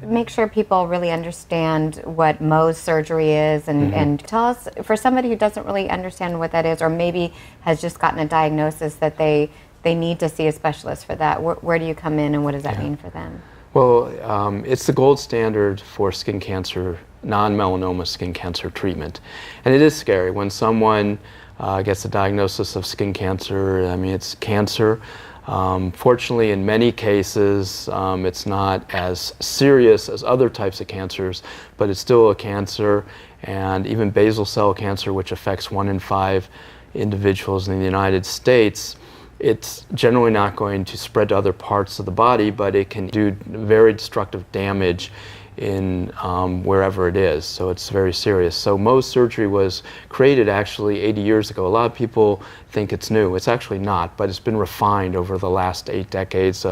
make sure people really understand what Mohs surgery is and tell us, for somebody who doesn't really understand what that is, or maybe has just gotten a diagnosis that they need to see a specialist for that, where do you come in and what does that mean for them? Well, it's the gold standard for skin cancer, non-melanoma skin cancer treatment. And it is scary when someone gets a diagnosis of skin cancer. I mean, it's cancer. Fortunately, in many cases, it's not as serious as other types of cancers, but it's still a cancer. And even basal cell cancer, which affects 1 in 5 individuals in the United States, it's generally not going to spread to other parts of the body, but it can do very destructive damage in wherever it is. So it's very serious. So Mohs surgery was created actually 80 years ago. A lot of people think it's new. It's actually not, but it's been refined over the last 8 decades.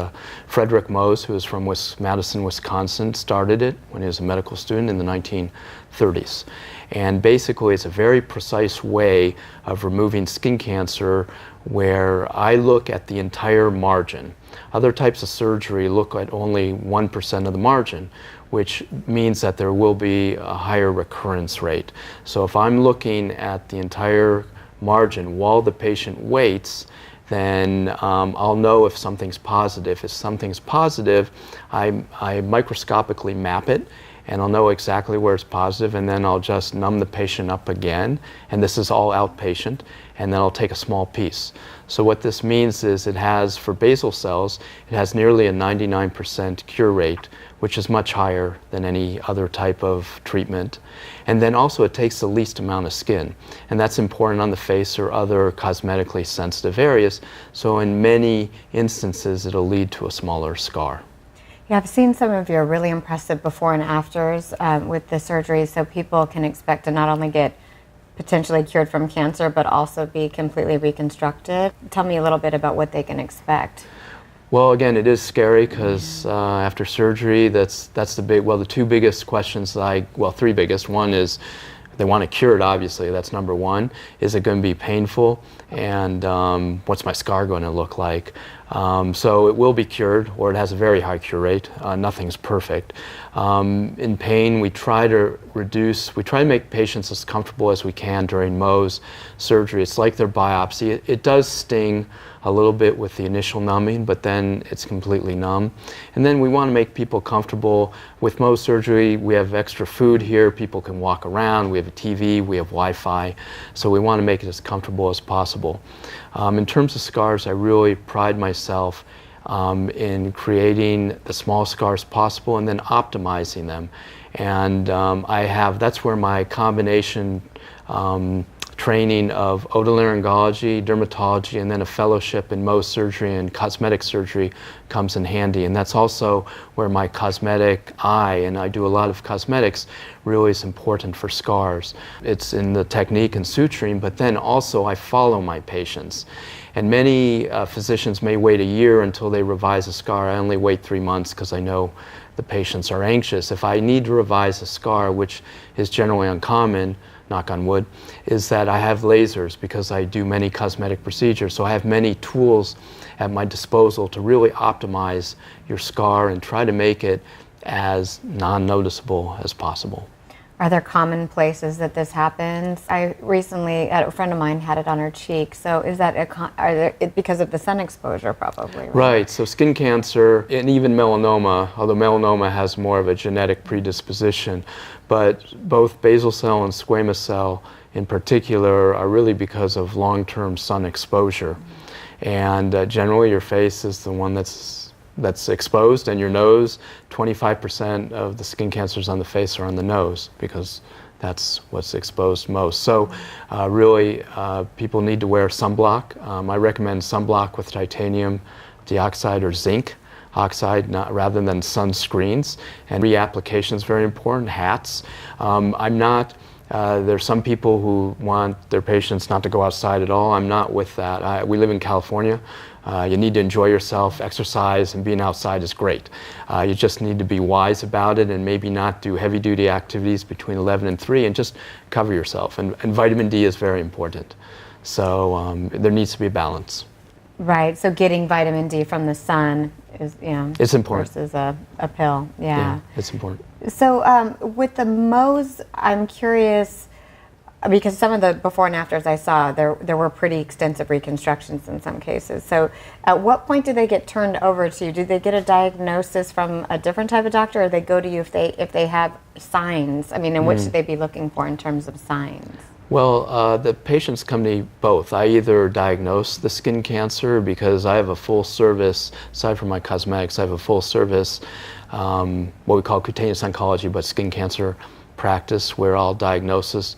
Frederick Mohs, who is from Madison, Wisconsin, started it when he was a medical student in the 1930s. And basically it's a very precise way of removing skin cancer where I look at the entire margin. Other types of surgery look at only 1% of the margin, which means that there will be a higher recurrence rate. So if I'm looking at the entire margin while the patient waits, then I'll know if something's positive. If something's positive, I microscopically map it, and I'll know exactly where it's positive, and then I'll just numb the patient up again, and this is all outpatient, and then I'll take a small piece. So what this means is it has, for basal cells, it has nearly a 99% cure rate, which is much higher than any other type of treatment. And then also it takes the least amount of skin, and that's important on the face or other cosmetically sensitive areas. So in many instances, it'll lead to a smaller scar. Yeah, I've seen some of your really impressive before and afters with the surgery, so people can expect to not only get potentially cured from cancer, but also be completely reconstructed. Tell me a little bit about what they can expect. Well, again, it is scary because after surgery, that's the 2 biggest questions three biggest. One is they want to cure it, obviously, that's number one. Is it going to be painful? And what's my scar going to look like? So it will be cured, or it has a very high cure rate. Nothing's perfect. In pain, we try to make patients as comfortable as we can during Mohs surgery. It's like their biopsy. It does sting a little bit with the initial numbing, but then it's completely numb. And then we want to make people comfortable. With Mohs surgery, we have extra food here. People can walk around. We have a TV. We have Wi-Fi. So we want to make it as comfortable as possible. In terms of scars, I really pride myself in creating the small scars possible and then optimizing them. And that's where my combination training of otolaryngology, dermatology, and then a fellowship in Mohs surgery and cosmetic surgery comes in handy. And that's also where my cosmetic eye, and I do a lot of cosmetics, really is important for scars. It's in the technique and suturing, but then also I follow my patients. And many physicians may wait a year until they revise a scar. I only wait 3 months because I know the patients are anxious. If I need to revise a scar, which is generally uncommon, knock on wood, is that I have lasers because I do many cosmetic procedures. So I have many tools at my disposal to really optimize your scar and try to make it as non-noticeable as possible. Are there common places that this happens? I recently, a friend of mine had it on her cheek. So is that because of the sun exposure, probably? Right. So skin cancer and even melanoma, although melanoma has more of a genetic predisposition, but both basal cell and squamous cell in particular are really because of long-term sun exposure. And generally your face is the one that's exposed, and your nose, 25% of the skin cancers on the face are on the nose because that's what's exposed most. So really people need to wear sunblock. I recommend sunblock with titanium dioxide or zinc oxide rather than sunscreens. And reapplication is very important, hats. There's some people who want their patients not to go outside at all. I'm not with that. We live in California. You need to enjoy yourself, exercise, and being outside is great. You just need to be wise about it and maybe not do heavy-duty activities between 11 and 3 and just cover yourself. And vitamin D is very important. So there needs to be a balance. Right. So getting vitamin D from the sun is, it's important versus a pill. Yeah. it's important. So with the Mohs, I'm curious because some of the before and afters I saw, there were pretty extensive reconstructions in some cases. So at what point do they get turned over to you? Do they get a diagnosis from a different type of doctor, or they go to you if they have signs? I mean, and what should they be looking for in terms of signs? Well, the patients come to me both. I either diagnose the skin cancer because I have a full service, aside from my cosmetics, I have a full service, what we call cutaneous oncology, but skin cancer practice where I'll diagnose it,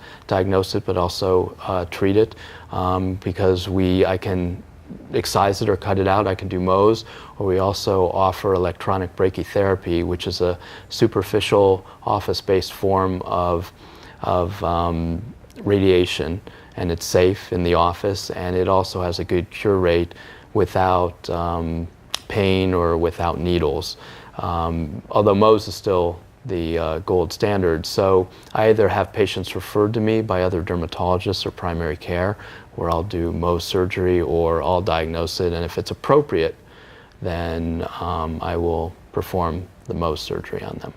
but also treat it because I can excise it or cut it out. I can do Mohs, or we also offer electronic brachytherapy, which is a superficial office-based form of radiation, and it's safe in the office, and it also has a good cure rate without pain or without needles. Although Mohs is still the gold standard. So I either have patients referred to me by other dermatologists or primary care, where I'll do Mohs surgery, or I'll diagnose it, and if it's appropriate, then I will perform the Mohs surgery on them.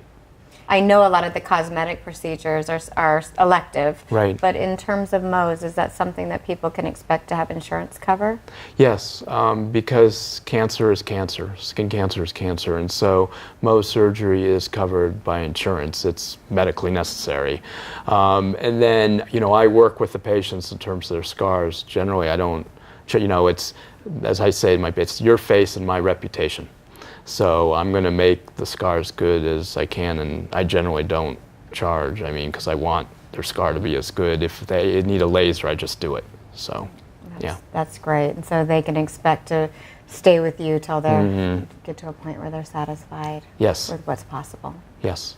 I know a lot of the cosmetic procedures are elective, right? But in terms of Mohs, is that something that people can expect to have insurance cover? Yes, because cancer is cancer, skin cancer is cancer, and so Mohs surgery is covered by insurance. It's medically necessary. And then, I work with the patients in terms of their scars. Generally, I don't, it's, as I say, it's your face and my reputation. So I'm going to make the scar as good as I can, and I generally don't charge. Because I want their scar to be as good. If they need a laser, I just do it. So, that's great. And so they can expect to stay with you till they get to a point where they're satisfied. Yes. With what's possible. Yes.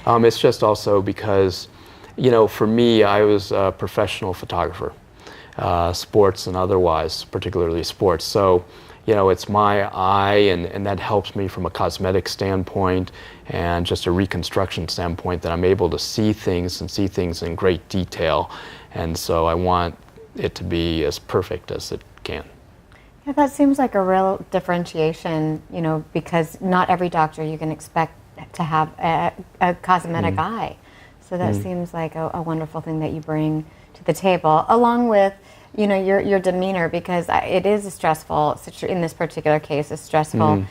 Yeah. It's just also because, for me, I was a professional photographer, sports and otherwise, particularly sports. So. It's my eye, and that helps me from a cosmetic standpoint and just a reconstruction standpoint, that I'm able to see things in great detail. And so I want it to be as perfect as it can. Yeah, that seems like a real differentiation, because not every doctor you can expect to have a cosmetic eye. So that seems like a wonderful thing that you bring to the table, along with your demeanor, because it is a stressful, in this particular case, a stressful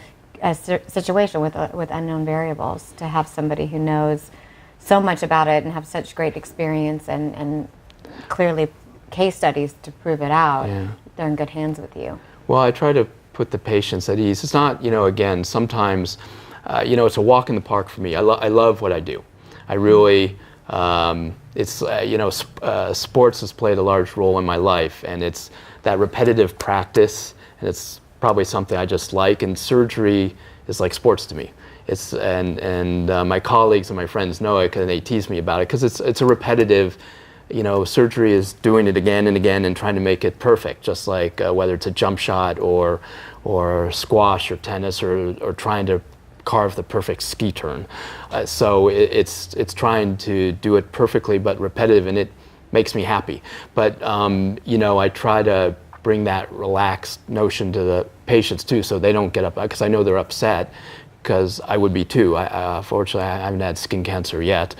situation with unknown variables. To have somebody who knows so much about it and have such great experience and clearly case studies to prove it out, they're in good hands with you. Well, I try to put the patients at ease. It's not, again, sometimes, it's a walk in the park for me. I love what I do. I really... sports has played a large role in my life, and it's that repetitive practice, and it's probably something I just like. And surgery is like sports to me. And my colleagues and my friends know it, and they tease me about it because it's a repetitive. Surgery is doing it again and again and trying to make it perfect, just like whether it's a jump shot or squash or tennis or trying to carve the perfect ski turn. So it's trying to do it perfectly but repetitive, and it makes me happy. But I try to bring that relaxed notion to the patients too, so they don't get up, because I know they're upset, because I would be too. Fortunately, I haven't had skin cancer yet,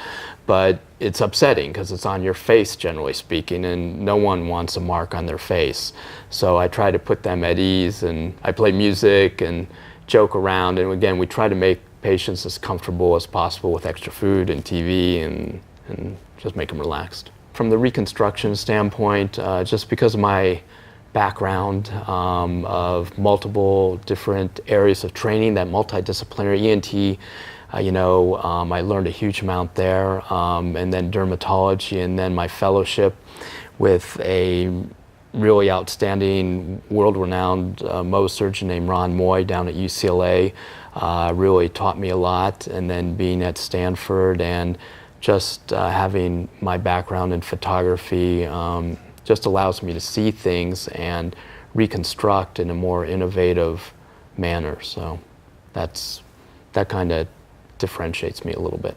but it's upsetting because it's on your face, generally speaking, and no one wants a mark on their face. So I try to put them at ease, and I play music and joke around, and again, we try to make patients as comfortable as possible with extra food and TV, and just make them relaxed. From the reconstruction standpoint, just because of my background of multiple different areas of training, that multidisciplinary ENT, I learned a huge amount there, and then dermatology, and then my fellowship with a really outstanding, world-renowned Mohs surgeon named Ramon down at UCLA really taught me a lot. And then being at Stanford and just having my background in photography just allows me to see things and reconstruct in a more innovative manner. So that kind of differentiates me a little bit.